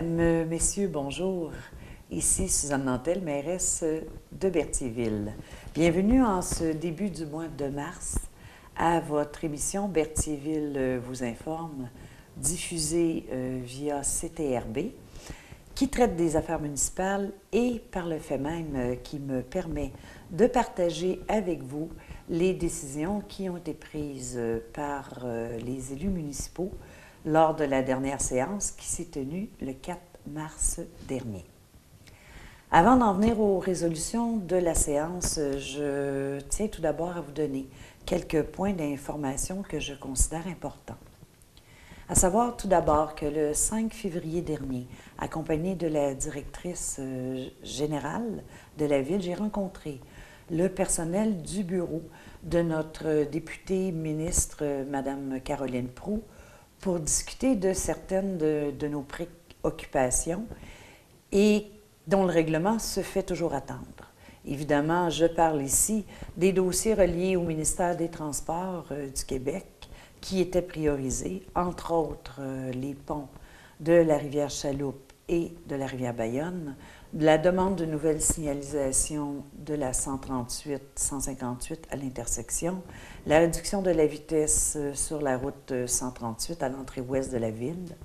Mesdames, Messieurs, bonjour. Ici Suzanne Nantel, mairesse de Berthierville. Bienvenue en ce début du mois de mars à votre émission Berthierville vous informe, diffusée via CTRB, qui traite des affaires municipales et par le fait même qui me permet de partager avec vous les décisions qui ont été prises par les élus municipaux lors de la dernière séance qui s'est tenue le 4 mars dernier. Avant d'en venir aux résolutions de la séance, je tiens tout d'abord à vous donner quelques points d'information que je considère importants. À savoir tout d'abord que le 5 février dernier, accompagnée de la directrice générale de la Ville, j'ai rencontré le personnel du bureau de notre députée ministre, Mme Caroline Proulx, pour discuter de certaines de nos préoccupations et dont le règlement se fait toujours attendre. Évidemment, je parle ici des dossiers reliés au ministère des Transports du Québec qui étaient priorisés, entre autres les ponts de la rivière Chaloupe et de la rivière Bayonne, la demande de nouvelles signalisations de la 138-158 à l'intersection, la réduction de la vitesse sur la route 138 à l'entrée ouest de la ville,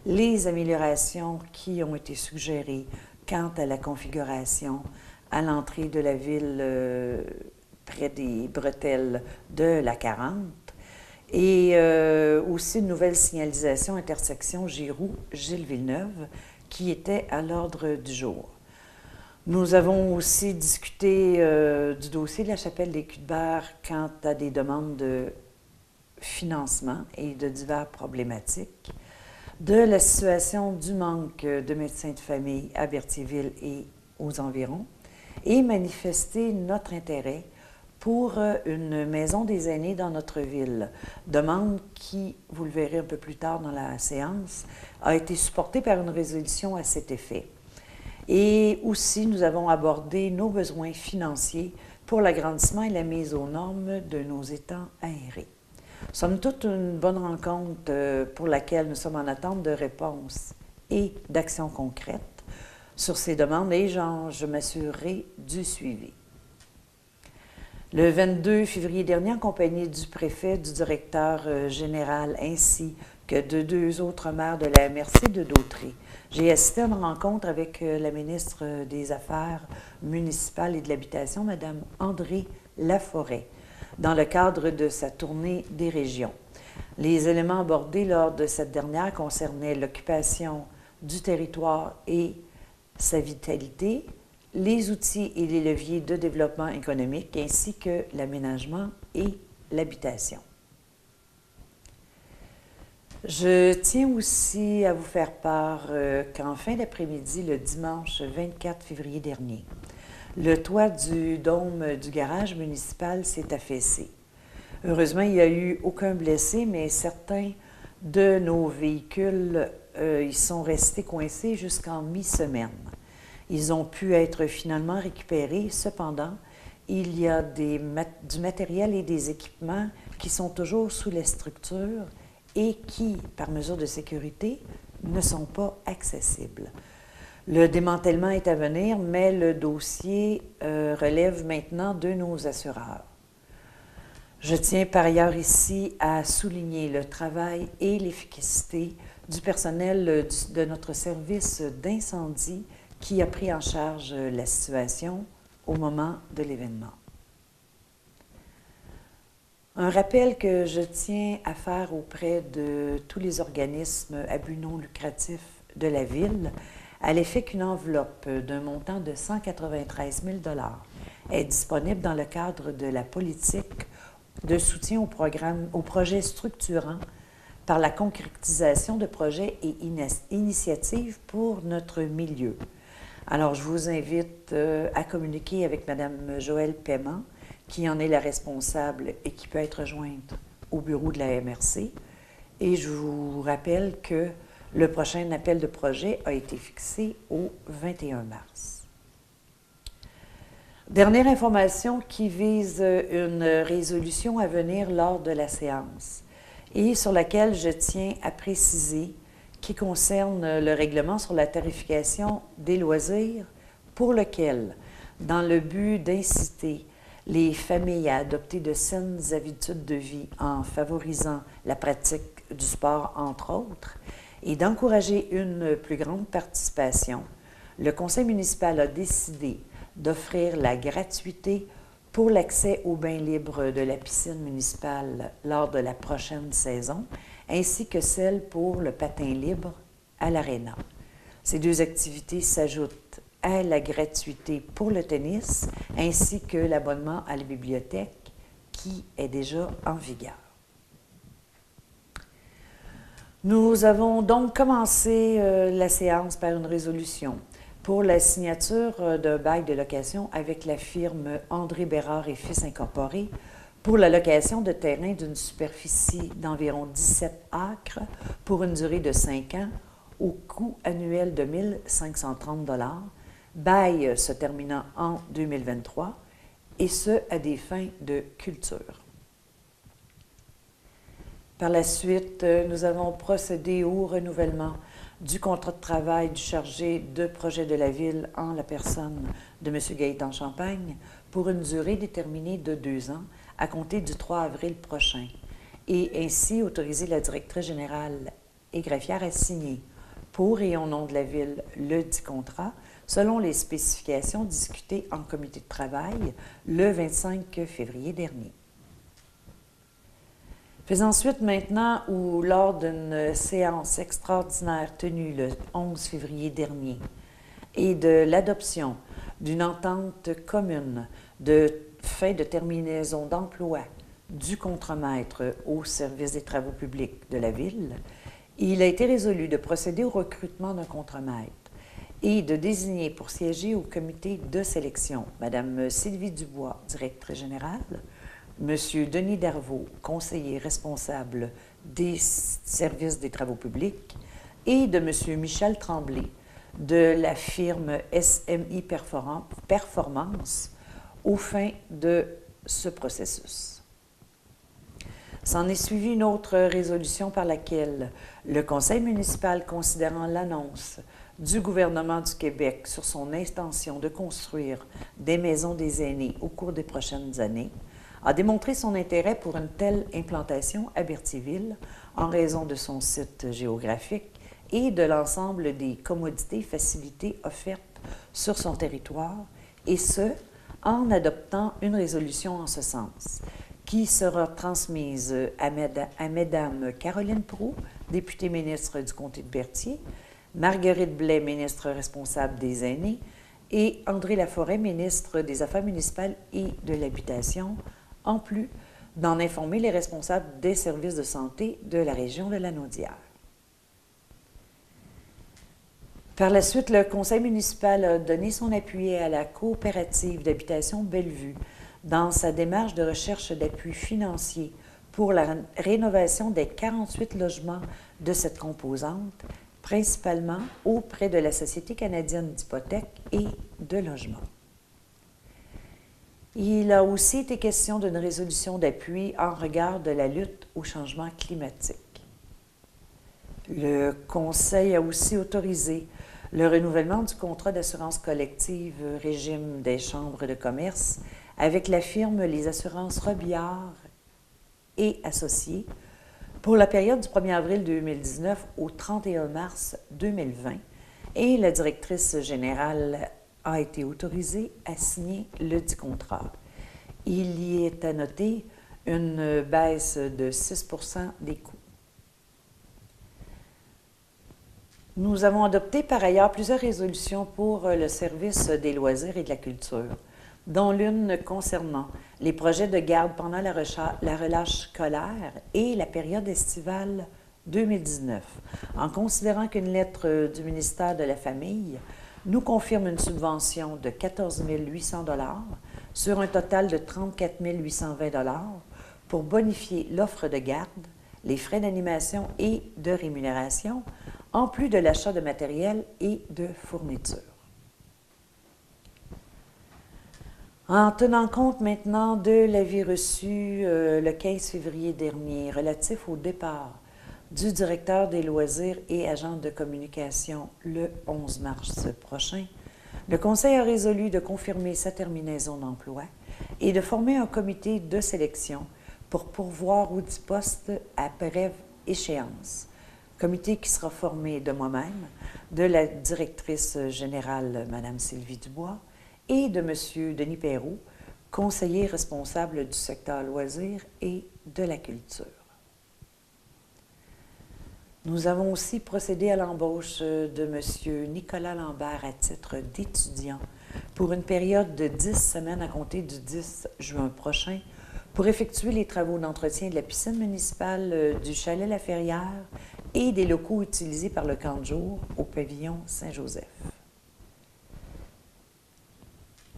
les améliorations qui ont été suggérées quant à la configuration à l'entrée de la ville près des bretelles de la 40, et aussi une nouvelle signalisation intersection Giroux-Gilles Villeneuve qui était à l'ordre du jour. Nous avons aussi discuté du dossier de la chapelle des Culs-de-Berre quant à des demandes de financement et de diverses problématiques, de la situation du manque de médecins de famille à Berthierville et aux environs, et manifester notre intérêt pour une maison des aînés dans notre ville. Demande qui, vous le verrez un peu plus tard dans la séance, a été supportée par une résolution à cet effet. Et aussi, nous avons abordé nos besoins financiers pour l'agrandissement et la mise aux normes de nos étangs aérés. Somme toute, une bonne rencontre pour laquelle nous sommes en attente de réponses et d'actions concrètes sur ces demandes et je m'assurerai du suivi. Le 22 février dernier, en compagnie du préfet, du directeur général ainsi que de deux autres maires de la MRC de Dautrey, j'ai assisté à une rencontre avec la ministre des Affaires municipales et de l'Habitation, Mme André Laforêt, dans le cadre de sa tournée des régions. Les éléments abordés lors de cette dernière concernaient l'occupation du territoire et sa vitalité, les outils et les leviers de développement économique, ainsi que l'aménagement et l'habitation. Je tiens aussi à vous faire part qu'en fin d'après-midi, le dimanche 24 février dernier, le toit du dôme du garage municipal s'est affaissé. Heureusement, il n'y a eu aucun blessé, mais certains de nos véhicules ils sont restés coincés jusqu'en mi-semaine. Ils ont pu être finalement récupérés. Cependant, il y a du matériel et des équipements qui sont toujours sous les structures et qui, par mesure de sécurité, ne sont pas accessibles. Le démantèlement est à venir, mais le dossier relève maintenant de nos assureurs. Je tiens par ailleurs ici à souligner le travail et l'efficacité du personnel de notre service d'incendie qui a pris en charge la situation au moment de l'événement. Un rappel que je tiens à faire auprès de tous les organismes à but non lucratif de la Ville, à l'effet qu'une enveloppe d'un montant de 193 000 $ est disponible dans le cadre de la politique de soutien aux projets structurants par la concrétisation de projets et initiatives pour notre milieu. Alors, je vous invite à communiquer avec Mme Joëlle Paiement, qui en est la responsable et qui peut être jointe au bureau de la MRC. Et je vous rappelle que le prochain appel de projet a été fixé au 21 mars. Dernière information qui vise une résolution à venir lors de la séance et sur laquelle je tiens à préciser qui concerne le règlement sur la tarification des loisirs, pour lequel, dans le but d'inciter les familles à adopter de saines habitudes de vie en favorisant la pratique du sport, entre autres, et d'encourager une plus grande participation, le conseil municipal a décidé d'offrir la gratuité pour l'accès aux bains libres de la piscine municipale lors de la prochaine saison, ainsi que celle pour le patin libre à l'aréna. Ces deux activités s'ajoutent à la gratuité pour le tennis, ainsi que l'abonnement à la bibliothèque qui est déjà en vigueur. Nous avons donc commencé la séance par une résolution pour la signature d'un bail de location avec la firme André Bérard et Fils Incorporé pour la location de terrains d'une superficie d'environ 17 acres pour une durée de 5 ans au coût annuel de 1 530 $, bail se terminant en 2023, et ce, à des fins de culture. Par la suite, nous avons procédé au renouvellement du contrat de travail du chargé de projet de la Ville en la personne de M. Gaétan Champagne pour une durée déterminée de 2 ans à compter du 3 avril prochain, et ainsi autoriser la directrice générale et greffière à signer pour et au nom de la Ville le dit contrat selon les spécifications discutées en comité de travail le 25 février dernier. Faisant suite maintenant ou lors d'une séance extraordinaire tenue le 11 février dernier et de l'adoption d'une entente commune de fin de terminaison d'emploi du contremaître au service des travaux publics de la Ville, il a été résolu de procéder au recrutement d'un contremaître et de désigner pour siéger au comité de sélection Mme Sylvie Dubois, directrice générale, M. Denis Darvaux, conseiller responsable des services des travaux publics, et de M. Michel Tremblay, de la firme SMI Performance, aux fins de ce processus. S'en est suivi une autre résolution par laquelle le conseil municipal, considérant l'annonce du gouvernement du Québec sur son intention de construire des maisons des aînés au cours des prochaines années, a démontré son intérêt pour une telle implantation à Berthierville en raison de son site géographique et de l'ensemble des commodités et facilités offertes sur son territoire, et ce, en adoptant une résolution en ce sens, qui sera transmise à Mme Caroline Proulx, députée ministre du comté de Berthier, Marguerite Blais, ministre responsable des aînés, et André Laforêt, ministre des Affaires municipales et de l'Habitation, en plus d'en informer les responsables des services de santé de la région de Lanaudière. Par la suite, le conseil municipal a donné son appui à la coopérative d'habitation Bellevue dans sa démarche de recherche d'appui financier pour la rénovation des 48 logements de cette composante, principalement auprès de la Société canadienne d'hypothèques et de logement. Il a aussi été question d'une résolution d'appui en regard de la lutte au changement climatique. Le Conseil a aussi autorisé le renouvellement du contrat d'assurance collective régime des chambres de commerce avec la firme Les Assurances Robillard et Associés pour la période du 1er avril 2019 au 31 mars 2020, et la directrice générale a été autorisée à signer le dit contrat. Il y est à noter une baisse de 6 % des coûts. Nous avons adopté par ailleurs plusieurs résolutions pour le service des loisirs et de la culture, dont l'une concernant les projets de garde pendant la relâche scolaire et la période estivale 2019, en considérant qu'une lettre du ministère de la Famille nous confirme une subvention de 14 800 $ sur un total de 34 820 $ pour bonifier l'offre de garde, les frais d'animation et de rémunération, en plus de l'achat de matériel et de fournitures. En tenant compte maintenant de l'avis reçu le 15 février dernier relatif au départ du directeur des loisirs et agent de communication le 11 mars prochain, le Conseil a résolu de confirmer sa terminaison d'emploi et de former un comité de sélection pour pourvoir aux 10 postes à brève échéance. Comité qui sera formé de moi-même, de la directrice générale, Mme Sylvie Dubois, et de M. Denis Perrault, conseiller responsable du secteur loisirs et de la culture. Nous avons aussi procédé à l'embauche de M. Nicolas Lambert à titre d'étudiant pour une période de 10 semaines à compter du 10 juin prochain pour effectuer les travaux d'entretien de la piscine municipale du Chalet La Ferrière et des locaux utilisés par le camp de jour au pavillon Saint-Joseph.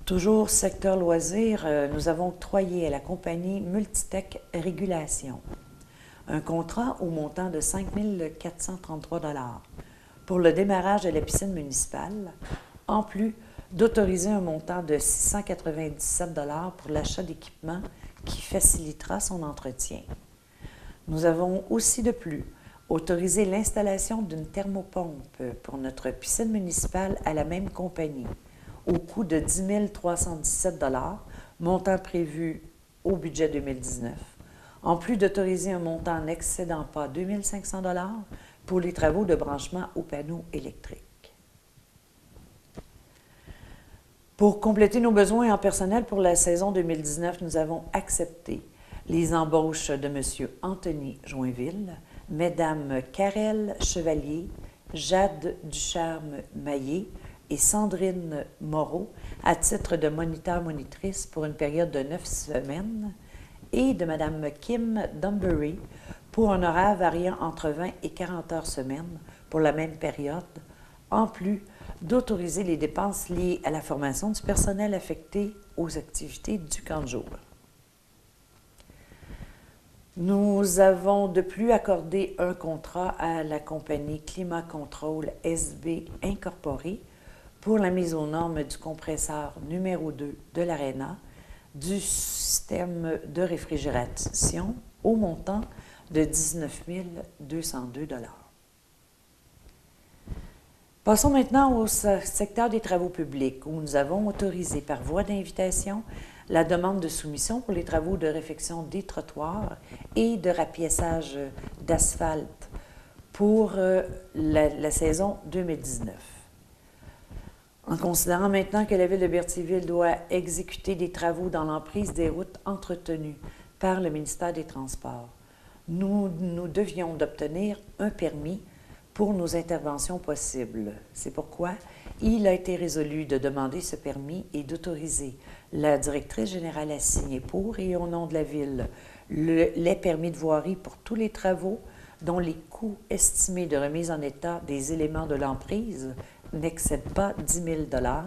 Toujours secteur loisirs, nous avons octroyé à la compagnie Multitech Régulation un contrat au montant de 5 433 $ pour le démarrage de la piscine municipale, en plus d'autoriser un montant de 697 $ pour l'achat d'équipements qui facilitera son entretien. Nous avons aussi de plus autorisé l'installation d'une thermopompe pour notre piscine municipale à la même compagnie, au coût de 10 317 $, montant prévu au budget 2019, en plus d'autoriser un montant n'excédant pas 2 500 $ pour les travaux de branchement aux panneaux électriques. Pour compléter nos besoins en personnel pour la saison 2019, nous avons accepté les embauches de M. Anthony Joinville, Mesdames Karel Chevalier, Jade Ducharme-Maillé et Sandrine Moreau à titre de moniteur-monitrice pour une période de 9 semaines et de Mme Kim Dumbury pour un horaire variant entre 20 et 40 heures semaine pour la même période, en plus d'autoriser les dépenses liées à la formation du personnel affecté aux activités du camp de jour. Nous avons de plus accordé un contrat à la compagnie Climat Control SB Incorporée pour la mise aux normes du compresseur numéro 2 de l'Arena, du système de réfrigération au montant de 19 202 $. Passons maintenant au secteur des travaux publics, où nous avons autorisé par voie d'invitation la demande de soumission pour les travaux de réfection des trottoirs et de rapiessage d'asphalte pour la saison 2019. En considérant maintenant que la Ville de Berthierville doit exécuter des travaux dans l'emprise des routes entretenues par le ministère des Transports, nous devions d'obtenir un permis pour nos interventions possibles. C'est pourquoi il a été résolu de demander ce permis et d'autoriser la directrice générale à signer pour et au nom de la Ville les permis de voirie pour tous les travaux dont les coûts estimés de remise en état des éléments de l'emprise n'excèdent pas 10 000 $,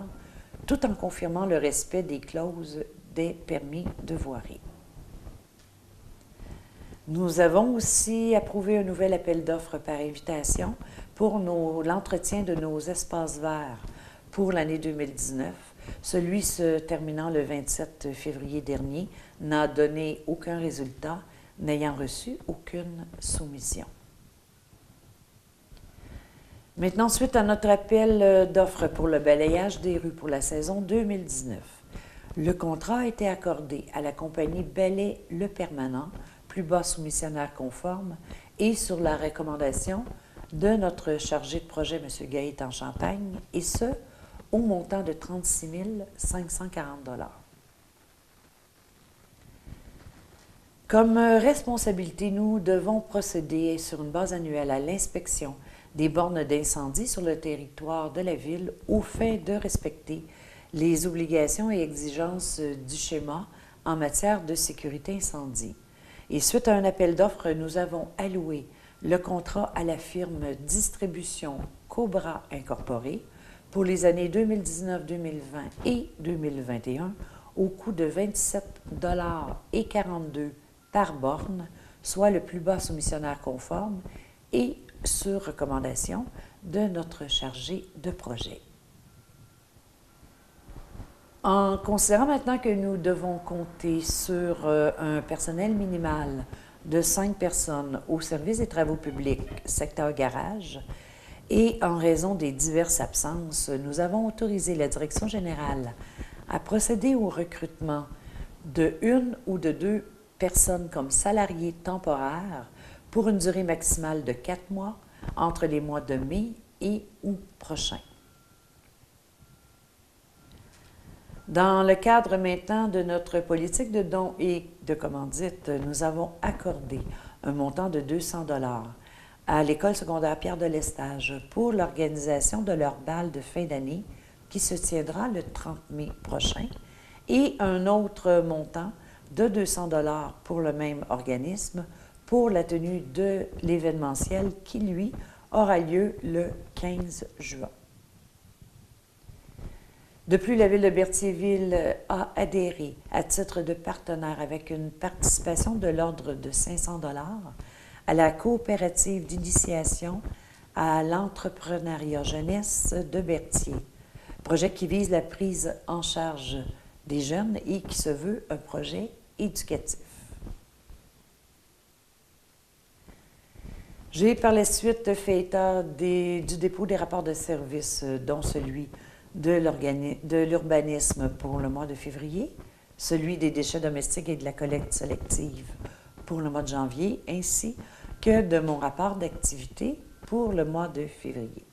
tout en confirmant le respect des clauses des permis de voirie. Nous avons aussi approuvé un nouvel appel d'offres par invitation pour l'entretien de nos espaces verts pour l'année 2019. Celui se terminant le 27 février dernier n'a donné aucun résultat, n'ayant reçu aucune soumission. Maintenant, suite à notre appel d'offres pour le balayage des rues pour la saison 2019, le contrat a été accordé à la compagnie Balai Le Permanent, plus bas soumissionnaire conforme, et sur la recommandation de notre chargé de projet, M. Gaëtan Champagne, et ce, au montant de 36 540 $. Comme responsabilité, nous devons procéder sur une base annuelle à l'inspection des bornes d'incendie sur le territoire de la Ville au fin de respecter les obligations et exigences du schéma en matière de sécurité incendie. Et suite à un appel d'offres, nous avons alloué le contrat à la firme Distribution Cobra Incorporée pour les années 2019, 2020 et 2021 au coût de 27,42 $ par borne, soit le plus bas soumissionnaire conforme et sur recommandation de notre chargé de projet. En considérant maintenant que nous devons compter sur un personnel minimal de 5 personnes au service des travaux publics, secteur garage, et en raison des diverses absences, nous avons autorisé la Direction générale à procéder au recrutement de une ou de 2 personnes comme salariés temporaires pour une durée maximale de 4 mois entre les mois de mai et août prochain. Dans le cadre maintenant de notre politique de dons et de commandites, nous avons accordé un montant de 200 $ à l'École secondaire Pierre de Lestage pour l'organisation de leur bal de fin d'année qui se tiendra le 30 mai prochain et un autre montant de 200 $ pour le même organisme pour la tenue de l'événementiel qui, lui, aura lieu le 15 juin. De plus, la Ville de Berthierville a adhéré à titre de partenaire avec une participation de l'ordre de 500 $ à la coopérative d'initiation à l'entrepreneuriat jeunesse de Berthier, projet qui vise la prise en charge des jeunes et qui se veut un projet éducatif. J'ai par la suite fait état du dépôt des rapports de service, dont celui de l'urbanisme pour le mois de février, celui des déchets domestiques et de la collecte sélective pour le mois de janvier, ainsi que de mon rapport d'activité pour le mois de février.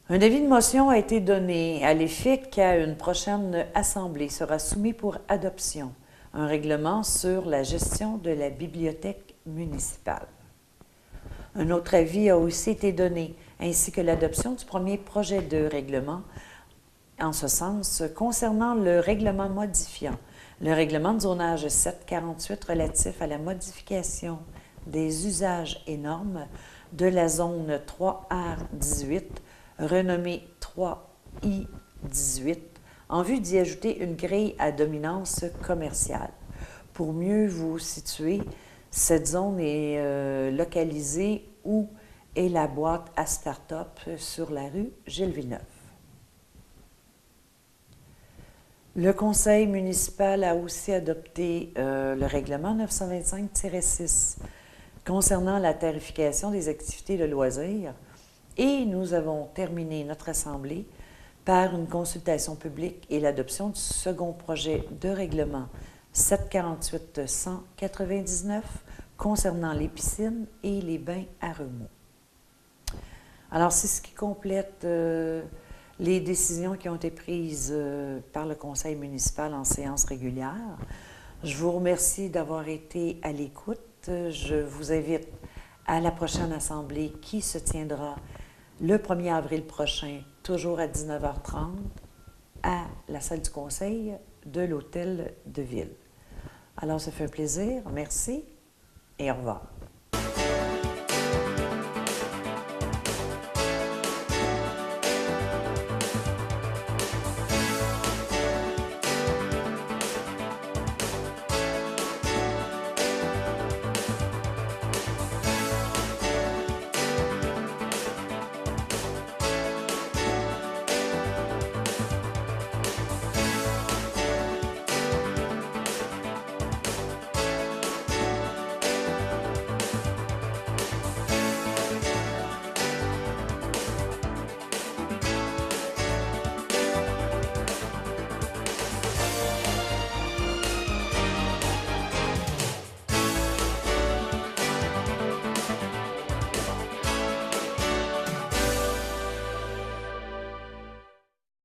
Un avis de motion a été donné à l'effet qu'à une prochaine assemblée sera soumis pour adoption un règlement sur la gestion de la bibliothèque municipale. Un autre avis a aussi été donné, ainsi que l'adoption du premier projet de règlement en ce sens concernant le règlement modifiant le règlement de zonage 748 relatif à la modification des usages et normes de la zone 3R18, renommée 3I18, en vue d'y ajouter une grille à dominance commerciale. Pour mieux vous situer, cette zone est localisée où est la boîte à start-up sur la rue Gilles-Villeneuve. Le conseil municipal a aussi adopté le règlement 925-6 concernant la tarification des activités de loisirs et nous avons terminé notre assemblée par une consultation publique et l'adoption du second projet de règlement 748-199 concernant les piscines et les bains à remous. Alors, c'est ce qui complète les décisions qui ont été prises par le conseil municipal en séance régulière. Je vous remercie d'avoir été à l'écoute. Je vous invite à la prochaine assemblée qui se tiendra le 1er avril prochain, toujours à 19h30, à la salle du conseil de l'Hôtel de Ville. Alors, ça fait un plaisir. Merci et au revoir.